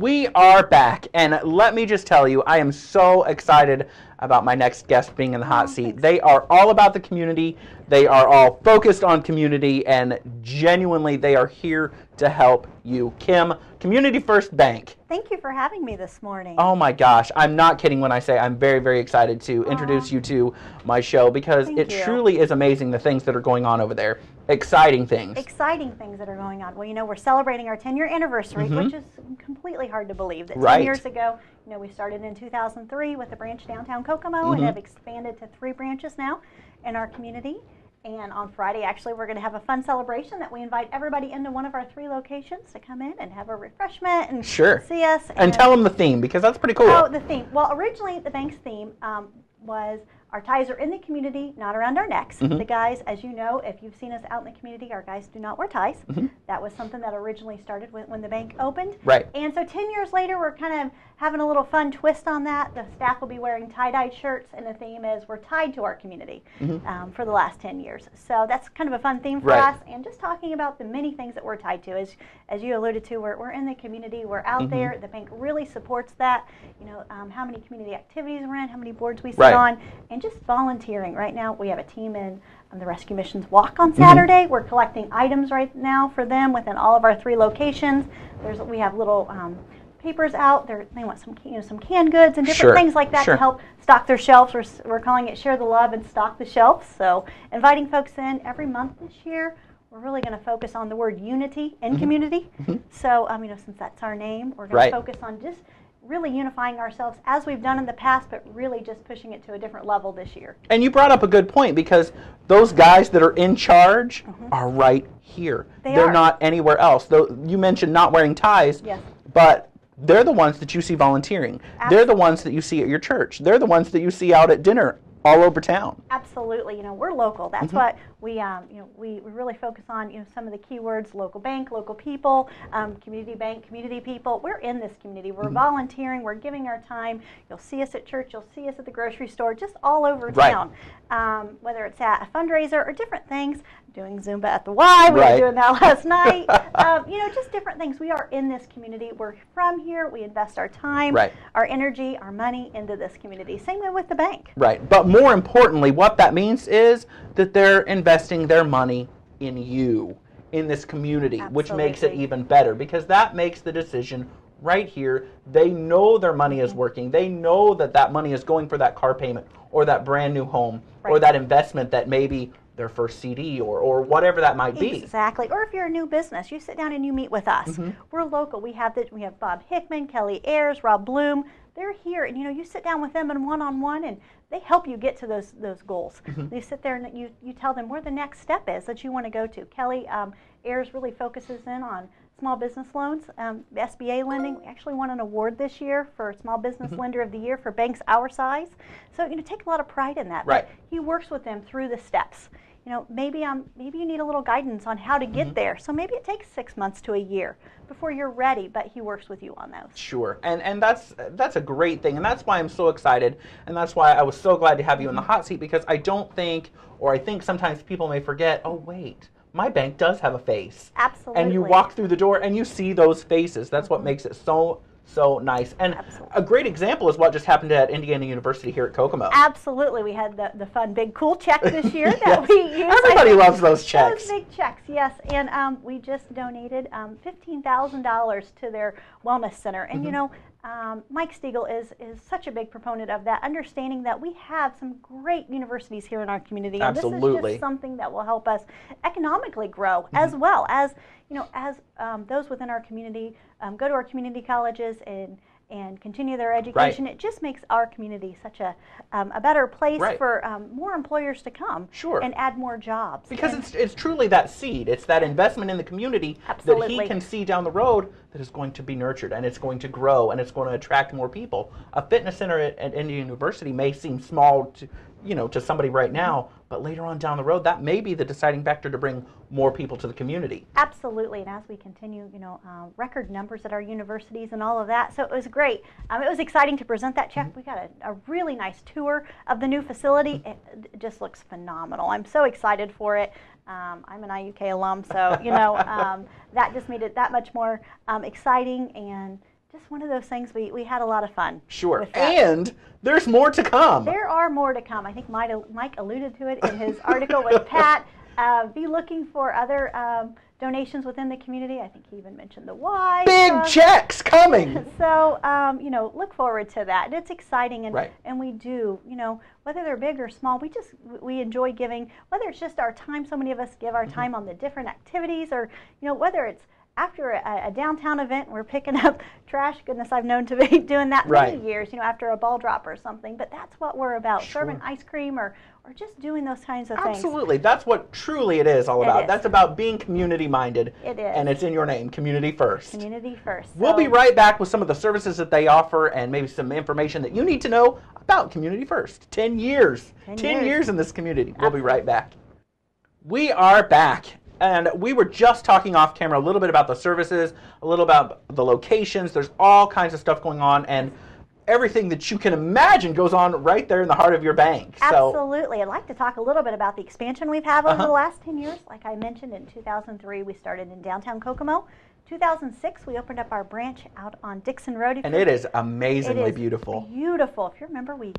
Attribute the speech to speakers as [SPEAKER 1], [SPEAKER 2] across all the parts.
[SPEAKER 1] We are back, and let me just tell you, I am so excited about my next guest being in the hot seat.
[SPEAKER 2] Thanks.
[SPEAKER 1] They are all about the community. They are all focused on community, and genuinely, they are here to help you. Kim, Community First Bank.
[SPEAKER 2] Thank you for having me this morning.
[SPEAKER 1] Oh my gosh, I'm not kidding when I say I'm very, very excited to introduce you to my show, because
[SPEAKER 2] Thank
[SPEAKER 1] it
[SPEAKER 2] you.
[SPEAKER 1] truly is amazing the things that are going on over there. Exciting things.
[SPEAKER 2] Exciting things that are going on. Well, you know, we're celebrating our 10-year anniversary, which is completely hard to believe. That 10
[SPEAKER 1] Right.
[SPEAKER 2] years ago, you know, we started in 2003 with a branch downtown Kokomo and have expanded to 3 branches now in our community. And on Friday, actually, we're going to have a fun celebration that we invite everybody into one of our 3 locations to come in and have a refreshment and
[SPEAKER 1] Sure.
[SPEAKER 2] see us.
[SPEAKER 1] And tell them the theme, because that's pretty cool.
[SPEAKER 2] Oh, the theme. Well, originally the bank's theme was our ties are in the community, not around our necks. The guys, as you know, if you've seen us out in the community, our guys do not wear ties. That was something that originally started when the bank opened.
[SPEAKER 1] Right.
[SPEAKER 2] And so 10 years later, we're kind of having a little fun twist on that. The staff will be wearing tie-dyed shirts, and the theme is we're tied to our community for the last 10 years. So that's kind of a fun theme for us, and just talking about the many things that we're tied to. As you alluded to, we're in the community, we're out there. The bank really supports that. You know, how many community activities we're in, how many boards we sit on, and just volunteering. Right now, we have a team in the Rescue Missions Walk on Saturday. We're collecting items right now for them within all of our 3 locations. We have little papers out there. They want some canned goods and different things like that to help stock their shelves. We're calling it Share the Love and Stock the Shelves. So inviting folks in every month this year. We're really going to focus on the word unity in community. So you know, since that's our name, we're going to focus on just really unifying ourselves as we've done in the past, but really just pushing it to a different level this year.
[SPEAKER 1] And you brought up a good point, because those guys that are in charge are right here. They're not anywhere else. Though you mentioned not wearing ties, but they're the ones that you see volunteering. They're the ones that you see at your church. They're the ones that you see out at dinner all over town.
[SPEAKER 2] Absolutely. You know, we're local. That's what we, you know, we really focus on, you know, some of the key words: local bank, local people, community bank, community people. We're in this community. We're volunteering. We're giving our time. You'll see us at church. You'll see us at the grocery store, just all over town. Whether it's at a fundraiser or different things, doing Zumba at the Y. We were doing that last night. You know, just different things. We are in this community. We're from here. We invest our time, our energy, our money into this community. Same way with the bank.
[SPEAKER 1] Right. But more importantly, what that means is that they're investing their money in you, in this community, which makes it even better, because that makes the decision right here. They know their money is working. They know that that money is going for that car payment or that brand new home or that investment that maybe their first CD or whatever that might be.
[SPEAKER 2] Exactly. Or if you're a new business, you sit down and you meet with us. We're local. We have Bob Hickman, Kelly Ayers, Rob Bloom. They're here, and you know, you sit down with them in one-on-one, and they help you get to those goals. They sit there and you tell them where the next step is that you want to go to. Kelly Ayers really focuses in on small business loans, SBA lending. We actually won an award this year for Small Business Lender of the Year for banks our size. So, you know, take a lot of pride in that. But he works with them through the steps. You know, maybe you need a little guidance on how to get there. So maybe it takes 6 months to a year before you're ready, but he works with you on those.
[SPEAKER 1] Sure. And that's a great thing. And that's why I'm so excited. And that's why I was so glad to have you in the hot seat, because I think sometimes people may forget, oh, wait, my bank does have a face.
[SPEAKER 2] Absolutely.
[SPEAKER 1] And you walk through the door and you see those faces. That's what makes it so nice. And a great example is what just happened at Indiana University here at Kokomo.
[SPEAKER 2] Absolutely. We had the fun big cool check this year that we used.
[SPEAKER 1] Everybody loves those checks.
[SPEAKER 2] Those big checks, yes. And we just donated $15,000 to their wellness center. And you know, Mike Stiegel is such a big proponent of that, understanding that we have some great universities here in our community. And this is just something that will help us economically grow, as well as, you know, as those within our community go to our community colleges and continue their education. It just makes our community such a better place for more employers to come and add more jobs.
[SPEAKER 1] Because it's truly that seed. It's that investment in the community that he can see down the road that is going to be nurtured, and it's going to grow, and it's going to attract more people. A fitness center at Indiana University may seem small to somebody right now, but later on down the road, that may be the deciding factor to bring more people to the community.
[SPEAKER 2] Absolutely, and as we continue, record numbers at our universities and all of that, so it was great. It was exciting to present that check. We got a really nice tour of the new facility. It just looks phenomenal. I'm so excited for it. I'm an IUK alum, so that just made it that much more exciting, and just one of those things we had a lot of fun.
[SPEAKER 1] Sure.
[SPEAKER 2] With that.
[SPEAKER 1] And there's more to come.
[SPEAKER 2] There are more to come. I think Mike alluded to it in his article with Pat. Be looking for other donations within the community. I think he even mentioned the Y.
[SPEAKER 1] Big checks coming.
[SPEAKER 2] So, look forward to that. And it's exciting, and
[SPEAKER 1] right.
[SPEAKER 2] and we do, whether they're big or small, we enjoy giving, whether it's just our time. So many of us give our time on the different activities, or, whether it's after a downtown event, we're picking up trash. Goodness, I've known to be doing that many years, after a ball drop or something. But that's what we're about, serving ice cream or just doing those kinds of things.
[SPEAKER 1] Absolutely. That's what truly it is all about. That's about being community-minded.
[SPEAKER 2] It is.
[SPEAKER 1] And it's in your name, Community First.
[SPEAKER 2] Community First.
[SPEAKER 1] We'll be right back with some of the services that they offer and maybe some information that you need to know about Community First. 10 years. 10 years in this community. We'll be right back. We are back. And we were just talking off camera a little bit about the services, a little about the locations. There's all kinds of stuff going on, and everything that you can imagine goes on right there in the heart of your bank.
[SPEAKER 2] Absolutely. I'd like to talk a little bit about the expansion we've had over the last 10 years. Like I mentioned, in 2003, we started in downtown Kokomo. 2006, we opened up our branch out on Dixon Road.
[SPEAKER 1] And it is amazingly beautiful.
[SPEAKER 2] Beautiful. If you remember, we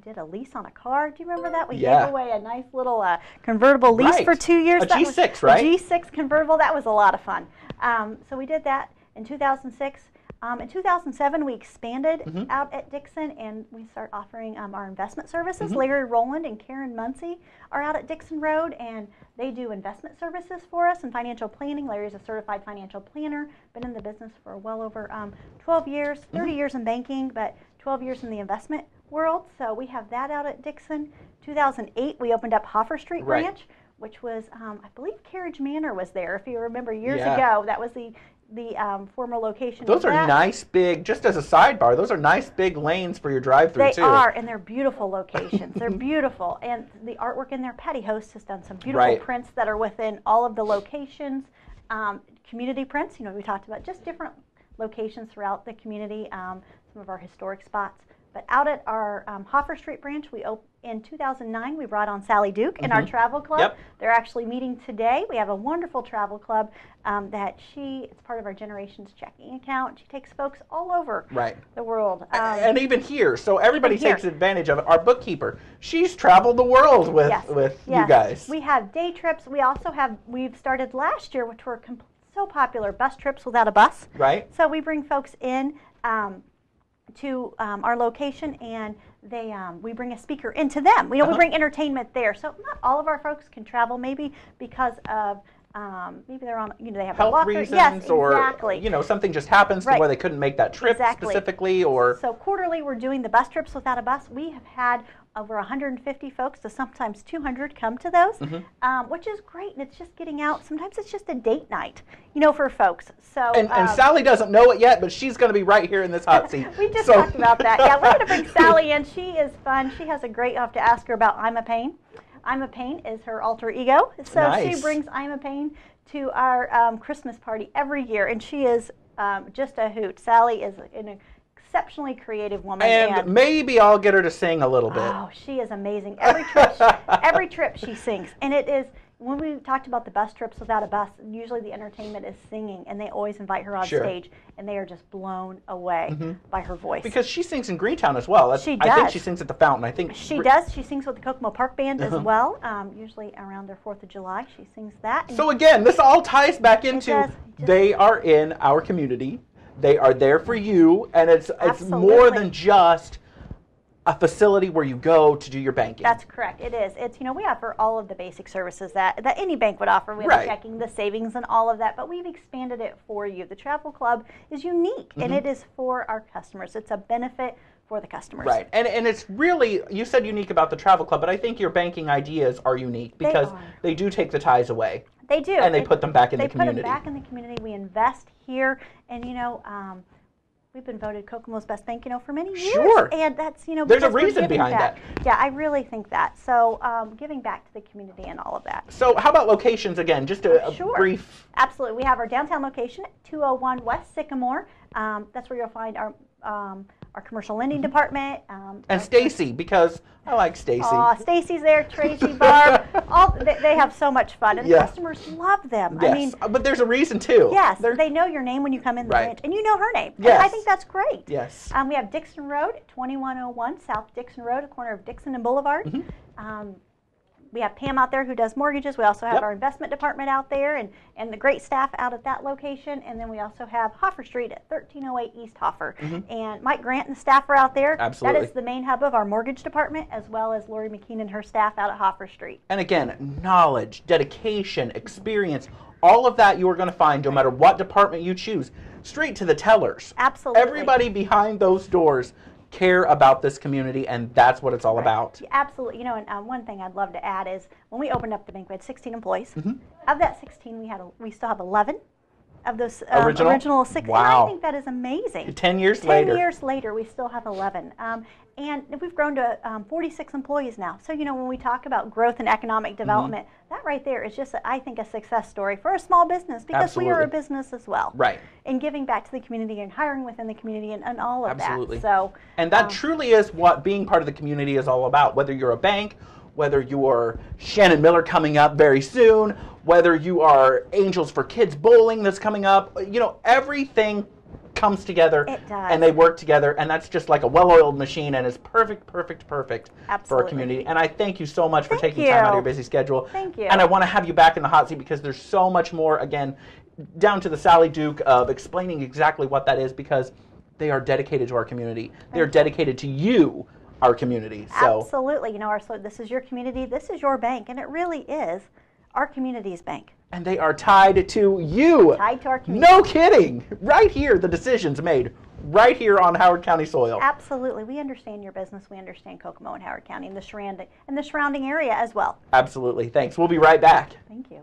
[SPEAKER 2] did a lease on a car. Do you remember that? We gave away a nice little convertible lease for 2 years.
[SPEAKER 1] A G6, right?
[SPEAKER 2] A G6 convertible. That was a lot of fun. So we did that in 2006. In 2007, we expanded out at Dixon, and we start offering our investment services. Larry Rowland and Karen Muncie are out at Dixon Road, and they do investment services for us and financial planning. Larry's a certified financial planner, been in the business for well over 12 years, 30 years in banking, but 12 years in the investment world. So we have that out at Dixon. 2008, we opened up Hoffer Street branch, which was, I believe Carriage Manor was there, if you remember years ago. That was the former location.
[SPEAKER 1] Those are nice big, just as a sidebar, those are nice big lanes for your drive-through too.
[SPEAKER 2] They are, and they're beautiful locations. They're beautiful. And the artwork in there, Patty Host has done some beautiful prints that are within all of the locations. Community prints, we talked about just different locations throughout the community, some of our historic spots. But out at our Hoffer Street branch, in 2009, we brought on Sally Duke in our travel club. They're actually meeting today. We have a wonderful travel club that it's part of our Generations checking account. She takes folks all over the world.
[SPEAKER 1] And even here. So everybody takes advantage of it. Our bookkeeper, she's traveled the world with you guys.
[SPEAKER 2] We have day trips. We also we've started last year, which were so popular, bus trips without a bus.
[SPEAKER 1] Right.
[SPEAKER 2] So we bring folks in to our location, and we bring a speaker into them. We bring entertainment there. So not all of our folks can travel, maybe because of maybe they're on, they have
[SPEAKER 1] health
[SPEAKER 2] a walker.
[SPEAKER 1] reasons,
[SPEAKER 2] yes,
[SPEAKER 1] or
[SPEAKER 2] exactly.
[SPEAKER 1] Something just happens to where they couldn't make that trip specifically, or
[SPEAKER 2] so quarterly we're doing the bus trips without a bus. We have had over 150 folks to sometimes 200 come to those, which is great, and it's just getting out. Sometimes it's just a date night, for folks. So
[SPEAKER 1] and Sally doesn't know it yet, but she's going to be right here in this hot seat.
[SPEAKER 2] We just talked about that. Yeah, we're going to bring Sally in. She is fun. She has a great. You'll have to ask her about I'm a Pain. I'm a Pain is her alter ego. So she brings I'm a Pain to our Christmas party every year, and she is just a hoot. Sally is an exceptionally creative woman.
[SPEAKER 1] And maybe I'll get her to sing a little bit.
[SPEAKER 2] Oh, she is amazing. Every trip she sings. And it is, when we talked about the bus trips without a bus, usually the entertainment is singing, and they always invite her on stage, and they are just blown away by her voice.
[SPEAKER 1] Because she sings in Greentown as well.
[SPEAKER 2] She does.
[SPEAKER 1] I think she sings at the Fountain. I think
[SPEAKER 2] she does. She sings with the Kokomo Park Band as well. Usually around their 4th of July, she sings that.
[SPEAKER 1] So again, this all ties back into they are in our community. They are there for you, and it's more than just a facility where you go to do your banking.
[SPEAKER 2] That's correct. It is. It's, we offer all of the basic services that any bank would offer. We have the checking, the savings, and all of that, but we've expanded it for you. The Travel Club is unique, and it is for our customers. It's a benefit for the customers.
[SPEAKER 1] Right. And it's really, you said unique about the Travel Club, but I think your banking ideas are unique because they do take the ties away.
[SPEAKER 2] They do.
[SPEAKER 1] And they put them back in the community.
[SPEAKER 2] They put them back in the community. We invest here, and we've been voted Kokomo's best bank, for many years.
[SPEAKER 1] Sure.
[SPEAKER 2] And that's,
[SPEAKER 1] there's a reason behind that.
[SPEAKER 2] Yeah, I really think that. So giving back to the community and all of that.
[SPEAKER 1] So how about locations again? Just a brief.
[SPEAKER 2] Absolutely. We have our downtown location at 201 West Sycamore. That's where you'll find our our commercial lending department.
[SPEAKER 1] And Stacy, because I like Stacy.
[SPEAKER 2] Stacy's there, Tracy, Barb. They have so much fun, and the customers love them.
[SPEAKER 1] Yes,
[SPEAKER 2] I mean,
[SPEAKER 1] but there's a reason too.
[SPEAKER 2] Yes, they know your name when you come in the branch, and you know her name.
[SPEAKER 1] Yes.
[SPEAKER 2] And I think that's great.
[SPEAKER 1] Yes.
[SPEAKER 2] We have Dixon Road, 2101 South Dixon Road, at the corner of Dixon and Boulevard. We have Pam out there who does mortgages. We also have our investment department out there and the great staff out at that location. And then we also have Hoffer Street at 1308 East Hoffer. And Mike Grant and the staff are out there.
[SPEAKER 1] Absolutely.
[SPEAKER 2] That is the main hub of our mortgage department, as well as Lori McKean and her staff out at Hoffer Street.
[SPEAKER 1] And again, knowledge, dedication, experience, all of that you are going to find no matter what department you choose. Straight to the tellers.
[SPEAKER 2] Absolutely.
[SPEAKER 1] Everybody behind those doors care about this community, and that's what it's all about.
[SPEAKER 2] Absolutely. You know, and one thing I'd love to add is when we opened up the bank, we had 16 employees. Of that 16, we still have 11 of those original 16.
[SPEAKER 1] Wow.
[SPEAKER 2] I think that is amazing.
[SPEAKER 1] 10 years later.
[SPEAKER 2] 10 years later, we still have 11. And we've grown to 46 employees now. So, you know, when we talk about growth and economic development, that right there is just, I think, a success story for a small business, because we are a business as well.
[SPEAKER 1] Right.
[SPEAKER 2] And giving back to the community and hiring within the community and all of
[SPEAKER 1] Absolutely.
[SPEAKER 2] that. So,
[SPEAKER 1] and that truly is what being part of the community is all about. Whether you're a bank, whether you're Shannon Miller coming up very soon, whether you are Angels for Kids Bowling that's coming up, you know, everything comes together and they work together, and that's just like a well-oiled machine, and it's perfect for our community. And I thank you so much for taking time out of your busy schedule.
[SPEAKER 2] Thank you.
[SPEAKER 1] And I want to have you back in the hot seat, because there's so much more, again, down to the Sally Duke of explaining exactly what that is, because they are dedicated to our community. They're dedicated to you, our community. So
[SPEAKER 2] absolutely. You know, this is your community, this is your bank, and it really is our community's bank.
[SPEAKER 1] And they are tied to you.
[SPEAKER 2] Tied to our community.
[SPEAKER 1] No kidding. Right here, the decisions made right here on Howard County soil.
[SPEAKER 2] Absolutely. We understand your business. We understand Kokomo and Howard County and the surrounding area as well.
[SPEAKER 1] Absolutely. Thanks. We'll be right back.
[SPEAKER 2] Thank you.